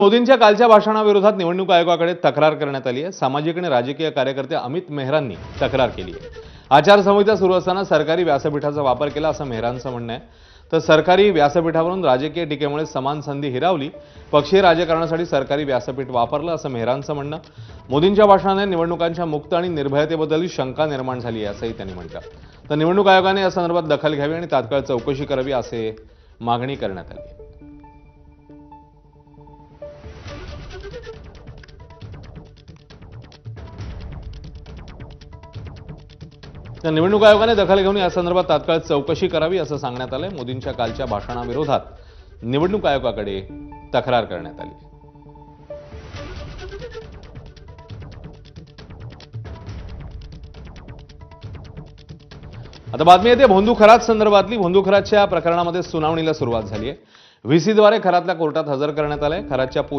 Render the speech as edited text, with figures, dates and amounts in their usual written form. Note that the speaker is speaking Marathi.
मोदींच्या कालच्या भाषणाविरोधात निवडणूक आयोगाकडे तक्रार करण्यात आली आहे। सामाजिक आणि राजकीय कार्यकर्ते अमित मेहरांनी तक्रार केली आहे। आचारसंहिता सुरू असताना सरकारी व्यासपीठाचा वापर केला असं मेहरांचं म्हणणं आहे। तर सरकारी व्यासपीठावरून राजकीय टीकेमुळे समान संधी हिरावली, पक्षीय राजकारणासाठी सरकारी व्यासपीठ वापरलं असं मेहरांचं म्हणणं। मोदींच्या भाषणाने निवडणुकांच्या मुक्त आणि निर्भयतेबद्दल शंका निर्माण झाली आहे असंही त्यांनी म्हटलं। तर निवडणूक आयोगाने या संदर्भात दखल घ्यावी आणि तात्काळ चौकशी करावी असे मागणी करण्यात आली। तर निवडणूक आयोगाने दखल घेऊन या संदर्भात तात्काळ चौकशी करावी असं सांगण्यात आलंय। मोदींच्या कालच्या भाषणाविरोधात निवडणूक आयोगाकडे तक्रार करण्यात आली। आता बातमी येते भोंदू खरात संदर्भातली। भोंदू खरातच्या प्रकरणामध्ये सुनावणीला सुरुवात झाली आहे। व्हीसीद्वारे खरातला कोर्टात हजर करण्यात आलंय। खरातच्या